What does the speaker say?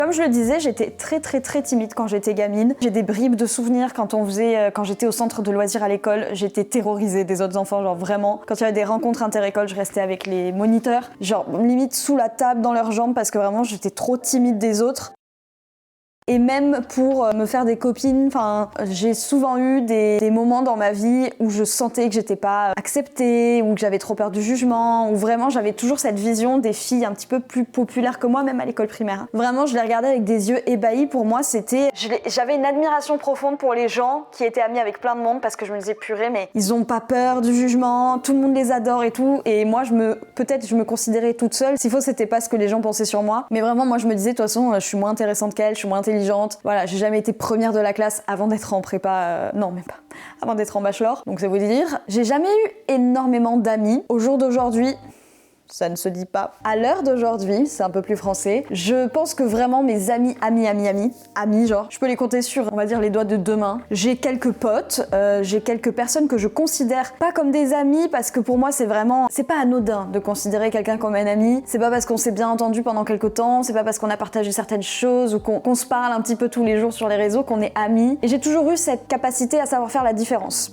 Comme je le disais, j'étais très timide quand j'étais gamine. J'ai des bribes de souvenirs quand j'étais au centre de loisirs à l'école, j'étais terrorisée des autres enfants, genre vraiment. Quand il y avait des rencontres inter-écoles, je restais avec les moniteurs, genre limite sous la table dans leurs jambes parce que vraiment j'étais trop timide des autres. Et même pour me faire des copines, j'ai souvent eu des moments dans ma vie où je sentais que j'étais pas acceptée ou que j'avais trop peur du jugement, ou vraiment j'avais toujours cette vision des filles un petit peu plus populaires que moi, même à l'école primaire. Vraiment, je les regardais avec des yeux ébahis. Pour moi, j'avais une admiration profonde pour les gens qui étaient amis avec plein de monde parce que je me disais purée, mais ils ont pas peur du jugement, tout le monde les adore et tout. Et moi, peut-être je me considérais toute seule. S'il faut, c'était pas ce que les gens pensaient sur moi. Mais vraiment, moi, je me disais de toute façon, je suis moins intéressante qu'elle, je suis moins intelligente. Voilà, j'ai jamais été première de la classe avant d'être en prépa, non même pas, avant d'être en bachelor, donc ça vous dire. J'ai jamais eu énormément d'amis. Au jour d'aujourd'hui, ça ne se dit pas. À l'heure d'aujourd'hui, c'est un peu plus français, je pense que vraiment mes amis, genre, je peux les compter sur, on va dire, les doigts de deux mains. J'ai quelques potes, j'ai quelques personnes que je considère pas comme des amis parce que pour moi c'est pas anodin de considérer quelqu'un comme un ami. C'est pas parce qu'on s'est bien entendu pendant quelques temps, c'est pas parce qu'on a partagé certaines choses ou qu'on se parle un petit peu tous les jours sur les réseaux qu'on est amis. Et j'ai toujours eu cette capacité à savoir faire la différence.